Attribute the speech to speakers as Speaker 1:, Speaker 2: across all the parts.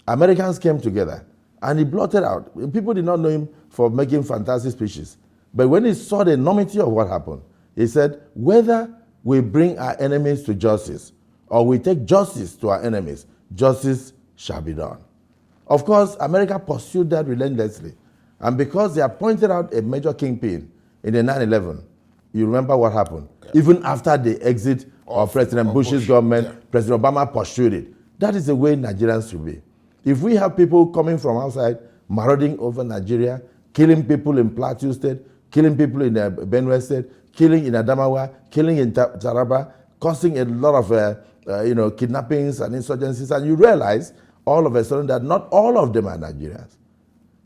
Speaker 1: Americans came together and he blotted out. People did not know him for making fantastic speeches. But when he saw the enormity of what happened, he said, whether we bring our enemies to justice or we take justice to our enemies, justice shall be done. Of course, America pursued that relentlessly. And because they had pointed out a major kingpin in the 9/11, you remember what happened. Yeah. Even after the exit of President Bush's government, yeah, President Obama pursued it. That is the way Nigerians should be. If we have people coming from outside, marauding over Nigeria, killing people in Plateau State, killing people in Benue State, killing in Adamawa, killing in Taraba, causing a lot of kidnappings and insurgencies, and you realize all of a sudden that not all of them are Nigerians.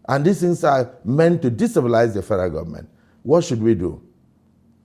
Speaker 1: And these things are meant to destabilize the federal government. What should we do?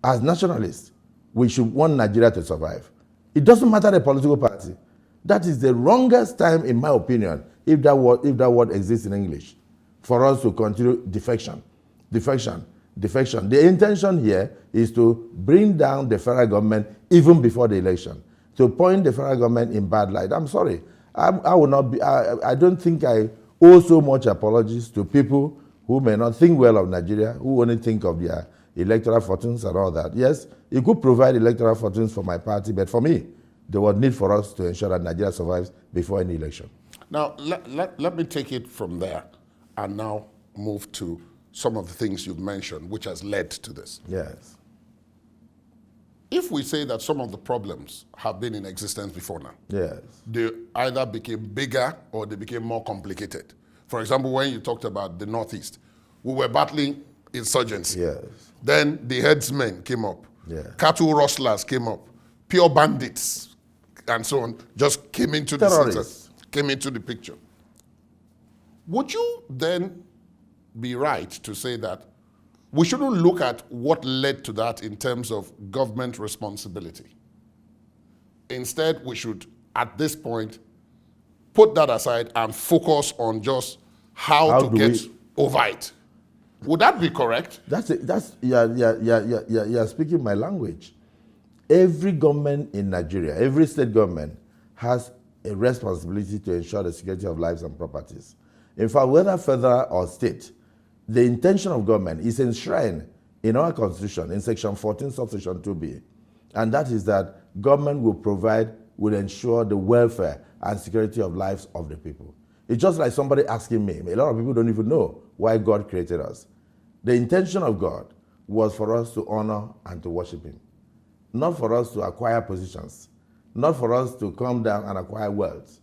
Speaker 1: As nationalists, we should want Nigeria to survive. It doesn't matter the political party. That is the wrongest time, in my opinion, if that word exists in English, for us to continue defection. Defection. Defection. The intention here is to bring down the federal government even before the election, to point the federal government in bad light. I'm sorry. I will not be. I don't think I owe so much apologies to people who may not think well of Nigeria, who only think of their electoral fortunes and all that. Yes, it could provide electoral fortunes for my party, but for me, there was need for us to ensure that Nigeria survives before any election.
Speaker 2: Now, let me take it from there and now move to some of the things you've mentioned, which has led to this.
Speaker 1: Yes.
Speaker 2: If we say that some of the problems have been in existence before now,
Speaker 1: yes,
Speaker 2: they either became bigger or they became more complicated. For example, when you talked about the Northeast, we were battling insurgency.
Speaker 1: Yes.
Speaker 2: Then the headsmen came up.
Speaker 1: Yeah.
Speaker 2: Cattle rustlers came up. Pure bandits and so on just came into the picture. Would you then be right to say that we shouldn't look at what led to that in terms of government responsibility? Instead, we should, at this point, put that aside and focus on just how to get over it. Would that be correct?
Speaker 1: You're speaking my language. Every government in Nigeria, every state government has a responsibility to ensure the security of lives and properties. In fact, whether federal or state, the intention of government is enshrined in our constitution in section 14, subsection 2b. And that is that government will ensure the welfare and security of lives of the people. It's just like somebody asking me, a lot of people don't even know why God created us. The intention of God was for us to honor and to worship him, not for us to acquire positions, not for us to come down and acquire wealth.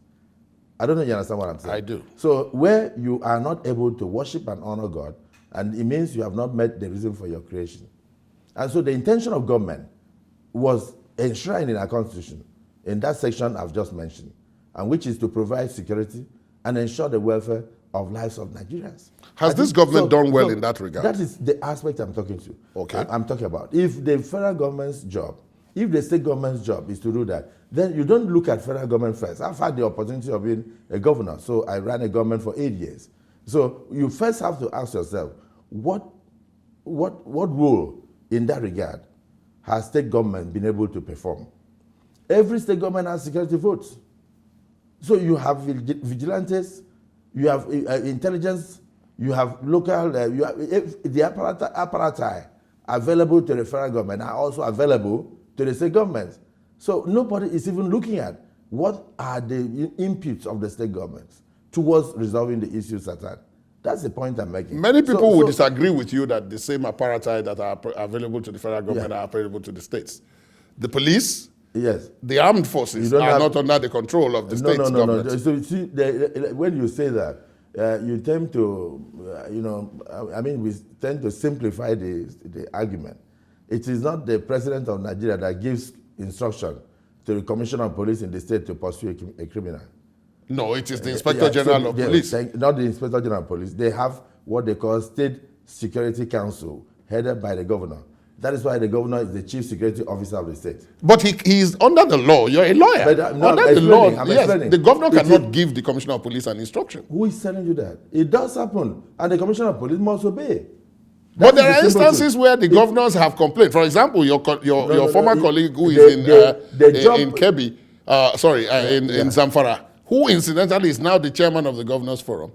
Speaker 1: I don't know if you understand what I'm saying.
Speaker 2: I do.
Speaker 1: So where you are not able to worship and honor God, and it means you have not met the reason for your creation. And so the intention of government was enshrined in our constitution, in that section I've just mentioned, and which is to provide security and ensure the welfare of lives of Nigerians.
Speaker 2: Has this government done well in that regard?
Speaker 1: That is the aspect I'm talking to.
Speaker 2: Okay.
Speaker 1: I'm talking about. If the federal government's job, if the state government's job is to do that, then you don't look at federal government first. I've had the opportunity of being a governor, so I ran a government for 8 years. So you first have to ask yourself, what role in that regard has state government been able to perform? Every state government has security votes. So you have vigilantes, you have intelligence, you have local, the apparati available to the federal government are also available to the state governments. So nobody is even looking at what are the inputs of the state governments towards resolving the issues at hand. That's the point I'm making.
Speaker 2: Many people would disagree with you that the same apparatus that are available to the federal government are available to the states. The police,
Speaker 1: yes,
Speaker 2: the armed forces are not under the control of the state's government.
Speaker 1: No. So you see, when you say that, you tend to, we tend to simplify the argument. It is not the president of Nigeria that gives instruction to the commissioner of police in the state to pursue a criminal.
Speaker 2: No, it is the Inspector General of Police.
Speaker 1: Not the Inspector General of Police. They have what they call State Security Council, headed by the governor. That is why the governor is the chief security officer of the state.
Speaker 2: But he is under the law. You're a lawyer.
Speaker 1: But,
Speaker 2: under the law, yes, the governor cannot give the commissioner of police an instruction.
Speaker 1: Who is telling you that? It does happen, and the commissioner of police must obey.
Speaker 2: But there are instances where the governors have complained. For example, your former colleague who is in Kebbi, in Zamfara, who incidentally is now the chairman of the Governors Forum.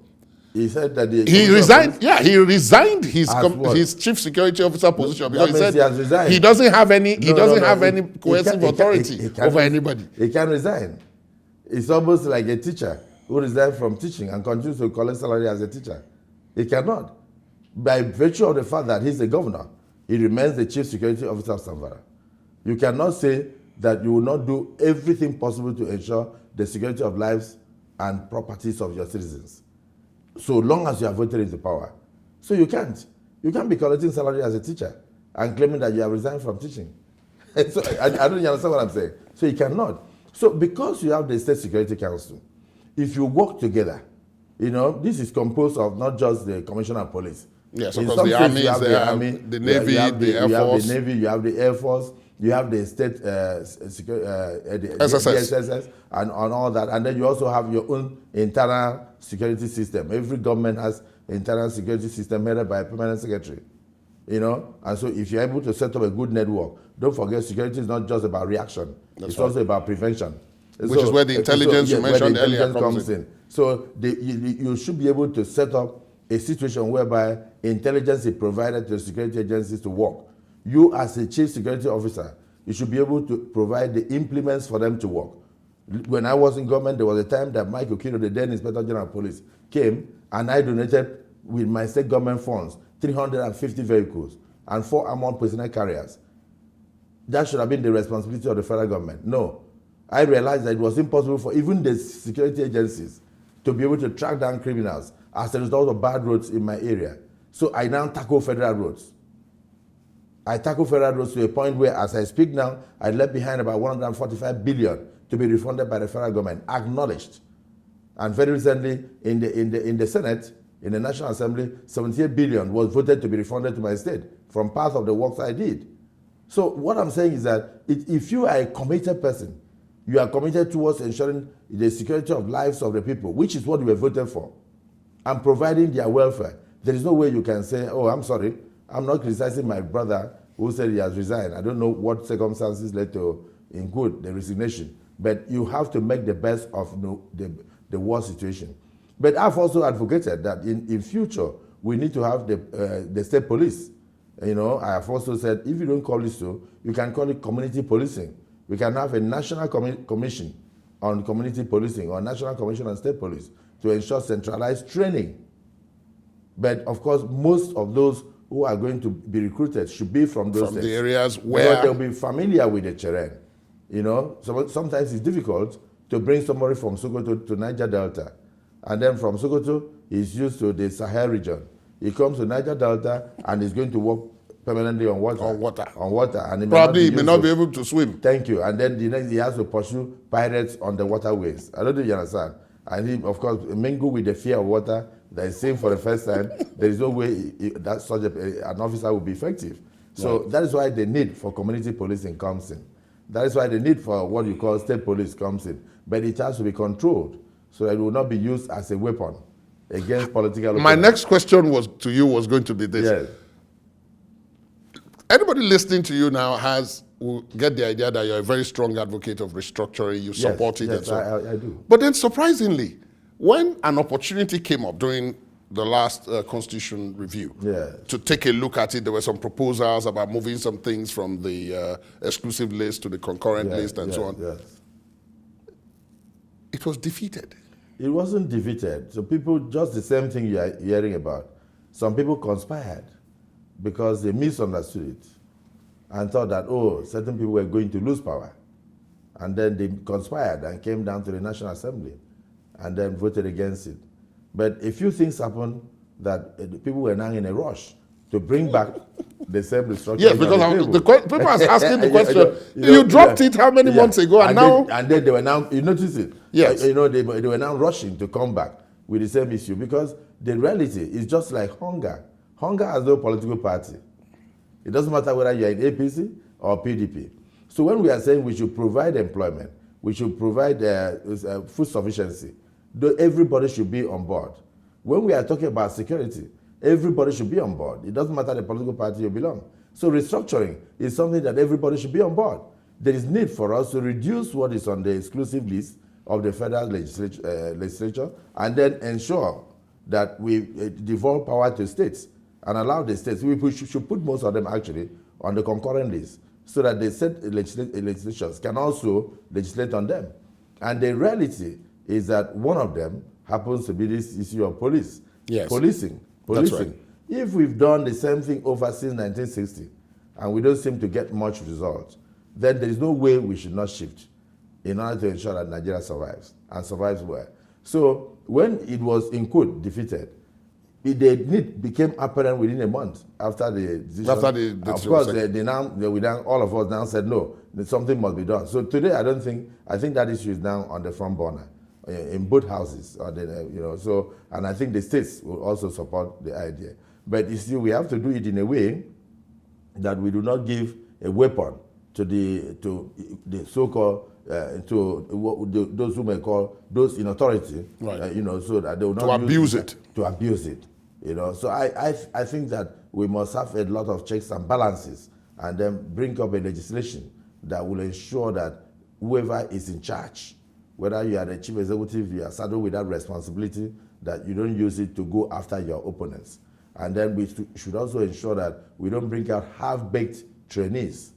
Speaker 1: He said that
Speaker 2: He resigned. Yeah, he resigned his
Speaker 1: what?
Speaker 2: his chief security officer position because he said
Speaker 1: he has resigned.
Speaker 2: he doesn't have any. He doesn't have any
Speaker 1: he
Speaker 2: coercive authority over anybody.
Speaker 1: He can resign. It's almost like a teacher who resigned from teaching and continues to collect salary as a teacher. He cannot. By virtue of the fact that he's the governor, he remains the chief security officer of Zamfara. You cannot say that you will not do everything possible to ensure the security of lives and properties of your citizens, so long as you are voted into power. So you can't. You can't be collecting salary as a teacher and claiming that you have resigned from teaching. So I don't understand what I'm saying. So you cannot. So because you have the State Security Council, if you work together, you know, this is composed of not just the Commissioner of Police.
Speaker 2: Yes, of course, the Army, the Navy, the Air Force.
Speaker 1: You have the Navy, you have the Air Force, you have the State SSS, and all that. And then you also have your own internal security system. Every government has internal security system headed by a permanent secretary. You know, and so if you're able to set up a good network, don't forget security is not just about reaction. It's also about prevention.
Speaker 2: Which is where the intelligence you mentioned earlier comes in.
Speaker 1: So you should be able to set up a situation whereby intelligence is provided to the security agencies to work. You as a chief security officer, you should be able to provide the implements for them to work. When I was in government, there was a time that Mike Okino, the then Inspector General of Police, came and I donated with my state government funds 350 vehicles and 4 armored personnel carriers. That should have been the responsibility of the federal government. No. I realized that it was impossible for even the security agencies to be able to track down criminals as a result of bad roads in my area. So I now tackle federal roads. I tackle federal roads to a point where, as I speak now, I left behind about 145 billion to be refunded by the federal government, acknowledged. And very recently, in the Senate, in the National Assembly, 78 billion was voted to be refunded to my state from part of the works I did. So what I'm saying is that if you are a committed person, you are committed towards ensuring the security of lives of the people, which is what we were voted for, and providing their welfare. There is no way you can say, oh, I'm sorry, I'm not criticizing my brother who said he has resigned. I don't know what circumstances led to include the resignation, but you have to make the best of the war situation. But I've also advocated that in future, we need to have the state police. You know, I have also said, if you don't call it so, you can call it community policing. We can have a national commission on community policing or national commission on state police to ensure centralized training. But of course, most of those who are going to be recruited should be from those
Speaker 2: the areas where
Speaker 1: because they'll be familiar with the terrain. You know, so sometimes it's difficult to bring somebody from Sokoto to Niger Delta, and then from Sokoto he's used to the Sahel region. He comes to Niger Delta and is going to work permanently on water. And he
Speaker 2: may not be able to swim.
Speaker 1: Thank you. And then the next he has to pursue pirates on the waterways. I don't know if you understand. And he, of course, mingle with the fear of water that is seen for the first time. There is no way that such an officer will be effective. So that is why the need for community policing comes in. That is why the need for what you call state police comes in. But it has to be controlled so that it will not be used as a weapon against political.
Speaker 2: My next question was going to be this.
Speaker 1: Yes.
Speaker 2: Anybody listening to you now will get the idea that you're a very strong advocate of restructuring, you support it and so on.
Speaker 1: I do.
Speaker 2: But then surprisingly, when an opportunity came up during the last constitution review to take a look at it, there were some proposals about moving some things from the exclusive list to the concurrent list and so on.
Speaker 1: Yes.
Speaker 2: It was defeated.
Speaker 1: It wasn't defeated. So people, just the same thing you are hearing about. Some people conspired because they misunderstood it and thought that, oh, certain people were going to lose power. And then they conspired and came down to the National Assembly and then voted against it. But a few things happened that people were now in a rush to bring back the same restructuring.
Speaker 2: Yes, because people are asking the question, you dropped it how many months ago and now?
Speaker 1: And then they were now, you notice it?
Speaker 2: Yes.
Speaker 1: You know, they were now rushing to come back with the same issue because the reality is just like hunger. Hunger has no political party. It doesn't matter whether you're in APC or PDP. So when we are saying we should provide employment, we should provide food sufficiency, everybody should be on board. When we are talking about security, everybody should be on board. It doesn't matter the political party you belong. So restructuring is something that everybody should be on board. There is need for us to reduce what is on the exclusive list of the federal legislature, and then ensure that we devolve power to states and allow the states. We should put most of them actually on the concurrent list so that the state legislatures can also legislate on them. And the reality is that one of them happens to be this issue of police.
Speaker 2: Yes.
Speaker 1: Policing.
Speaker 2: That's right.
Speaker 1: If we've done the same thing over since 1960 and we don't seem to get much result, then there is no way we should not shift in order to ensure that Nigeria survives and survives well. So when it was in quote defeated, the need became apparent within a month after the decision. After the decision. Of course, all of us now said no, something must be done. So today, I think that issue is now on the front burner in both houses. And I think the states will also support the idea. But you see, we have to do it in a way that we do not give a weapon to the so-called those who may call those in authority,
Speaker 2: right.
Speaker 1: So that they will not
Speaker 2: abuse it.
Speaker 1: To abuse it. So I think that we must have a lot of checks and balances and then bring up a legislation that will ensure that whoever is in charge, whether you are the chief executive, you are saddled with that responsibility, that you don't use it to go after your opponents. And then we should also ensure that we don't bring out half-baked trainees,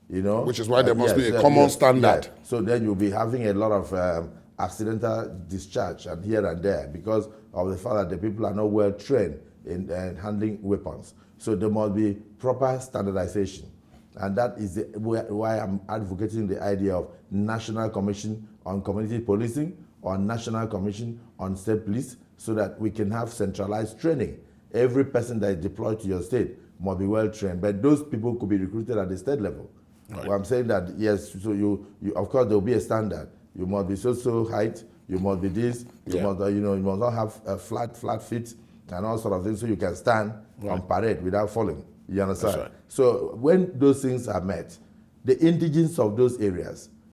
Speaker 2: Which is why there must be a common standard.
Speaker 1: Yeah. So then you'll be having a lot of accidental discharge and here and there because of the fact that the people are not well trained in handling weapons. So there must be proper standardization. And that is why I'm advocating the idea of National Commission on Community Policing or National Commission on State Police so that we can have centralized training. Every person that is deployed to your state must be well trained, but those people could be recruited at the state level. Right. Well, I'm saying that, yes, so you of course, there will be a standard. You must be so height, you must be this, you must not have a flat feet and all sort of things so you can stand on parade without falling. You understand? Right. So when those things are met, the indigents of those areas